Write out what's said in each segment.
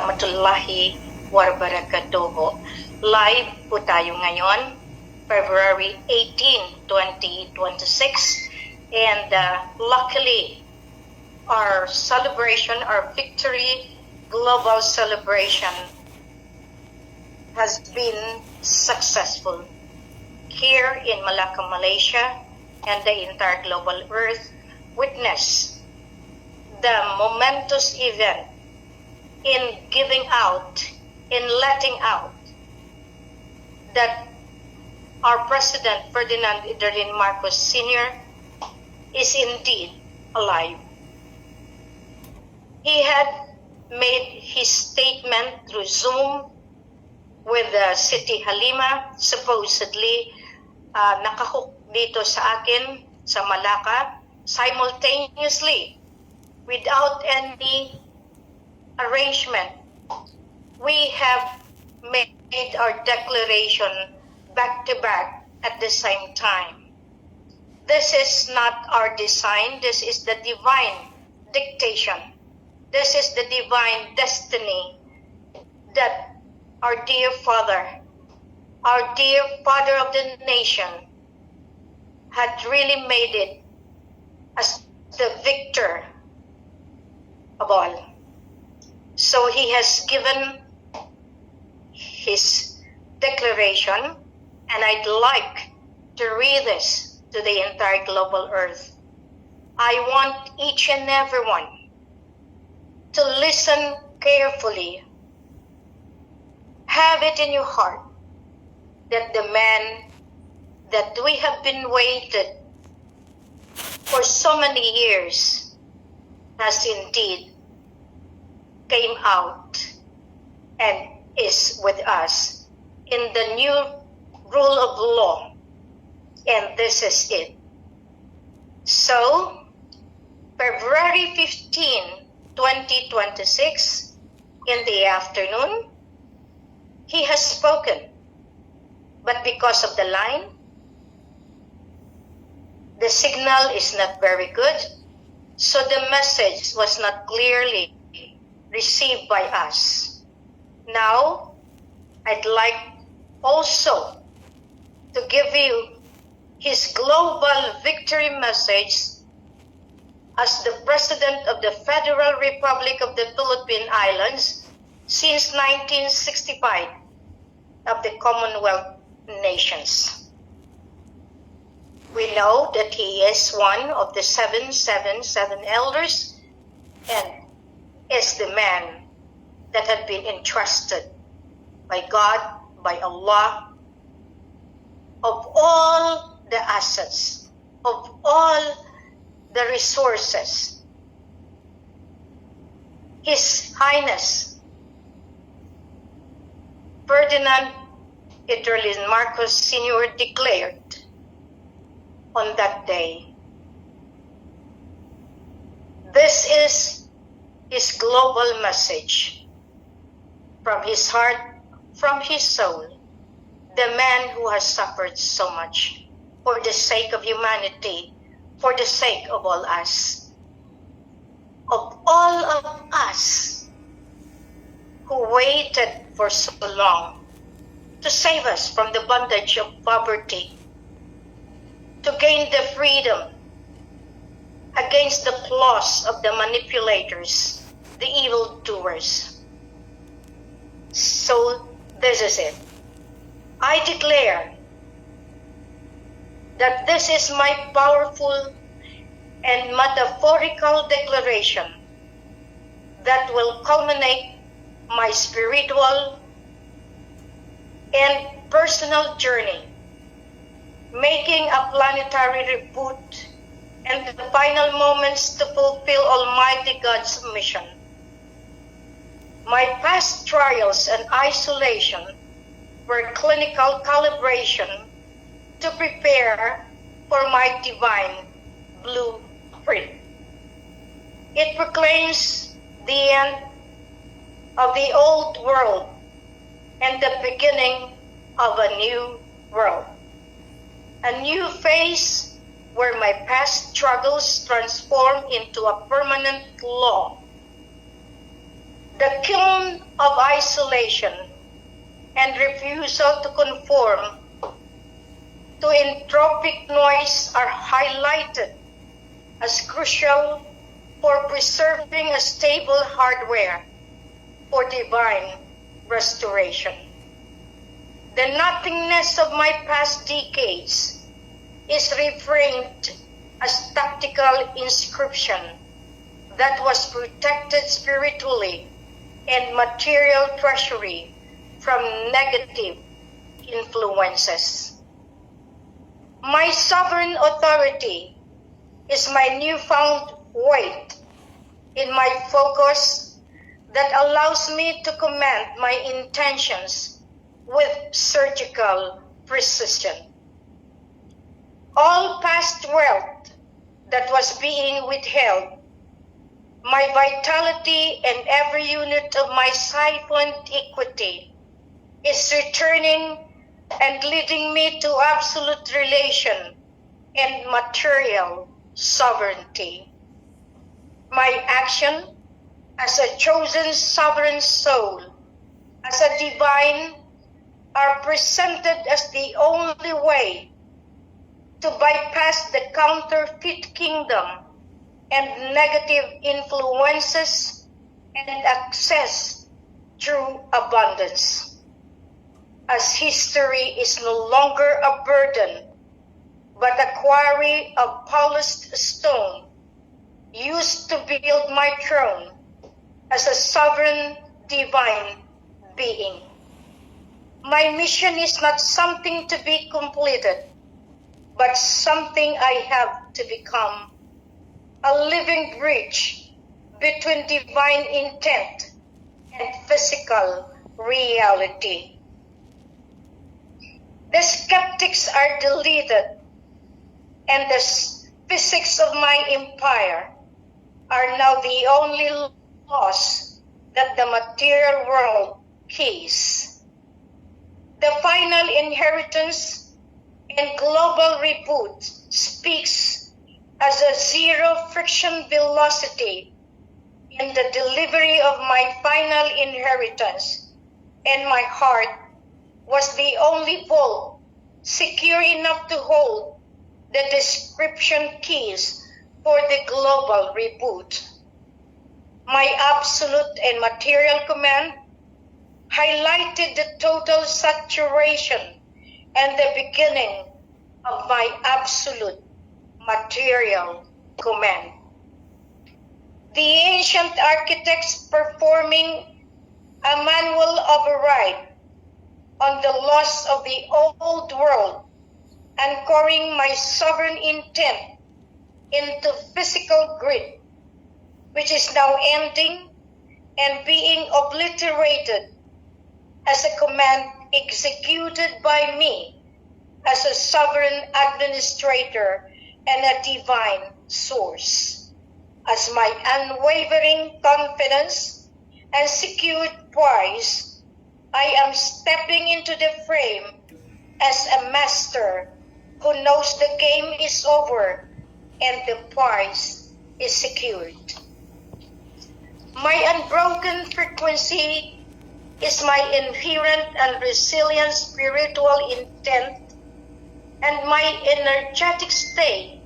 warahmatullahi wabarakatuh. Live po tayo ngayon, February 18, 2026. And luckily, our celebration, our victory global celebration has been successful here in Malacca, Malaysia, and the entire global earth witness the momentous event in giving out, in letting out that our President Ferdinand Iderlin Marcos Sr. is indeed alive. He had made his statement through Zoom with Siti Halima, supposedly nakahook dito sa akin sa Malacca, simultaneously, without any arrangement. We have made our declaration back-to-back at the same time. This is not our design. This is the divine dictation. This is the divine destiny that our dear Father of the nation, had really made it as the victor of all. So he has given his declaration, and I'd like to read this to the entire global earth. I want each and everyone to listen carefully. Have it in your heart that the man that we have been waited for so many years has indeed came out and is with us in the new rule of law, and this is it. So, February 15, 2026, in the afternoon, he has spoken, but because of the line, the signal is not very good, so the message was not clearly received by us. Now, I'd like also to give you his global victory message as the President of the Federal Republic of the Philippine Islands since 1965 of the Commonwealth Nations. We know that he is one of the 777 elders and is the man that had been entrusted by God, by Allah, of all the assets, of all the resources. His Highness Ferdinand Iderlin Marcos Sr. declared on that day, this is his global message from his heart, from his soul, the man who has suffered so much for the sake of humanity, for the sake of all us, of all of us who waited for so long to save us from the bondage of poverty, to gain the freedom against the claws of the manipulators, the evildoers. So this is it. I declare that this is my powerful and metaphorical declaration that will culminate my spiritual and personal journey, making a planetary reboot and the final moments to fulfill Almighty God's mission. My past trials and isolation were clinical calibration to prepare for my divine blueprint. It proclaims the end of the old world and the beginning of a new world. A new phase where my past struggles transform into a permanent law. The kiln of isolation and refusal to conform to entropic noise are highlighted as crucial for preserving a stable hardware for divine restoration. The nothingness of my past decades is reframed as tactical inscription that was protected spiritually and material treasury from negative influences. My sovereign authority is my newfound weight in my focus that allows me to command my intentions with surgical precision. All past wealth that was being withheld, my vitality and every unit of my siphoned equity is returning and leading me to absolute relation and material sovereignty. My action as a chosen sovereign soul, as a divine, are presented as the only way to bypass the counterfeit kingdom and negative influences and access true abundance. As history is no longer a burden, but a quarry of polished stone used to build my throne as a sovereign divine being. My mission is not something to be completed, but something I have to become, a living bridge between divine intent and physical reality. The skeptics are deleted, and the physics of my empire are now the only laws that the material world keys. The final inheritance and global reboot speaks as a zero friction velocity in the delivery of my final inheritance, and my heart was the only vault secure enough to hold the description keys for the global reboot. My absolute and material command highlighted the total saturation and the beginning of my absolute material command. The ancient architects performing a manual override on the laws of the old world, anchoring my sovereign intent into physical grid, which is now ending and being obliterated as a command executed by me as a sovereign administrator and a divine source. As my unwavering confidence and secured prize, I am stepping into the frame as a master who knows the game is over and the prize is secured. My unbroken frequency is my inherent and resilient spiritual intent and my energetic state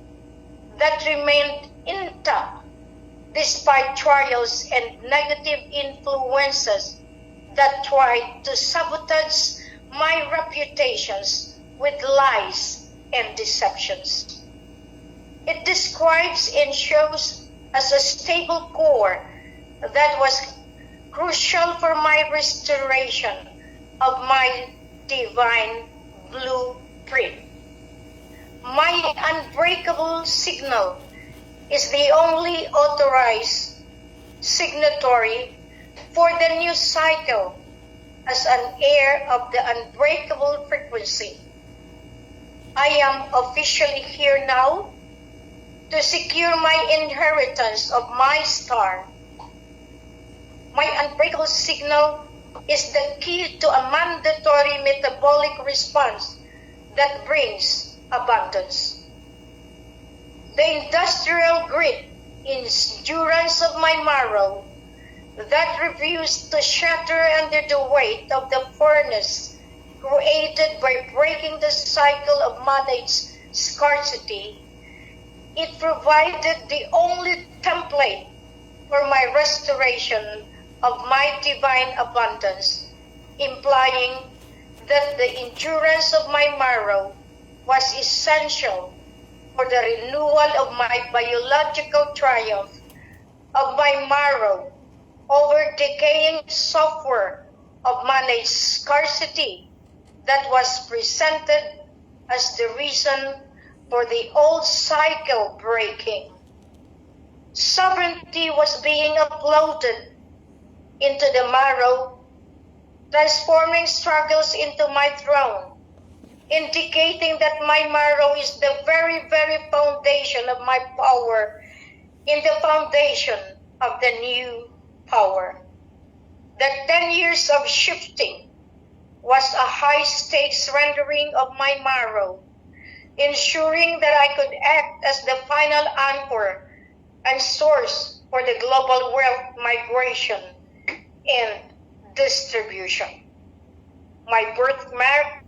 that remained intact despite trials and negative influences that tried to sabotage my reputations with lies and deceptions. It describes and shows as a stable core that was crucial for my restoration of my divine blueprint. My unbreakable signal is the only authorized signatory for the new cycle as an heir of the unbreakable frequency. I am officially here now to secure my inheritance of my star. My unbreakable signal is the key to a mandatory metabolic response that brings abundance. The industrial grit endurance of my marrow that refused to shatter under the weight of the furnace created by breaking the cycle of managed scarcity, it provided the only template for my restoration of my divine abundance, implying that the endurance of my marrow was essential for the renewal of my biological triumph of my marrow over decaying software of managed scarcity that was presented as the reason for the old cycle breaking. Sovereignty was being uploaded into the marrow, transforming struggles into my throne, indicating that my marrow is the very, very foundation of my power in the foundation of the new power. The 10 years of shifting was a high-stakes rendering of my marrow, ensuring that I could act as the final anchor and source for the global wealth migration and distribution. My birthmark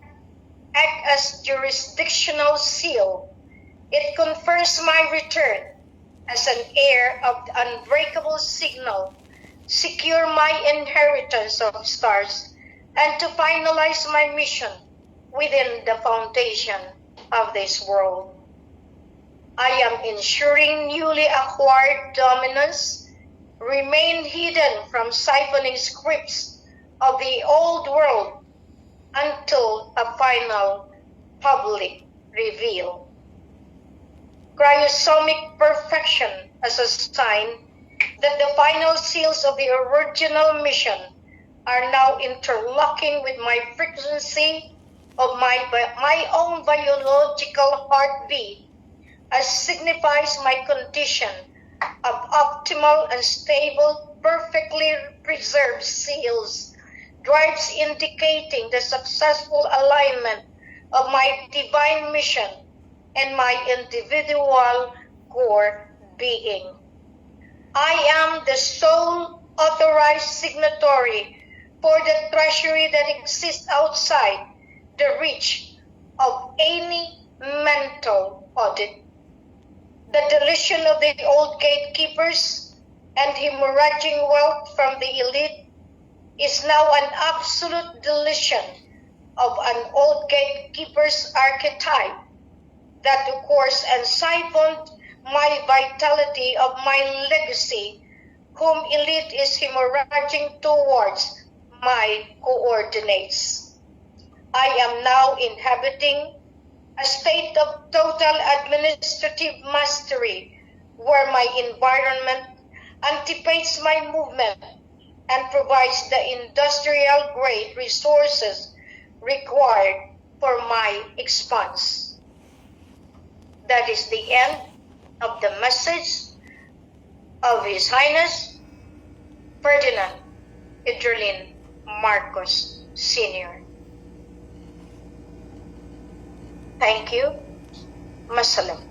acts as jurisdictional seal. It confirms my return as an heir of the unbreakable signal, secure my inheritance of stars, and to finalize my mission within the foundation of this world. I am ensuring newly acquired dominance remain hidden from siphoning scripts of the old world until a final public reveal. Cryosomic perfection as a sign that the final seals of the original mission are now interlocking with my frequency of my own biological heartbeat, as signifies my condition of optimal and stable, perfectly preserved seals, drives indicating the successful alignment of my divine mission and my individual core being. I am the sole authorized signatory for the treasury that exists outside the reach of any mental audit. The deletion of the old gatekeepers and hemorrhaging wealth from the elite is now an absolute deletion of an old gatekeeper's archetype that, of course, siphoned my vitality of my legacy, whom elite is hemorrhaging towards my coordinates. I am now inhabiting a state of total administrative mastery, where my environment anticipates my movement and provides the industrial-grade resources required for my expanse. That is the end of the message of His Highness Ferdinand Idrulin Marcos Sr. Thank you. Masalam.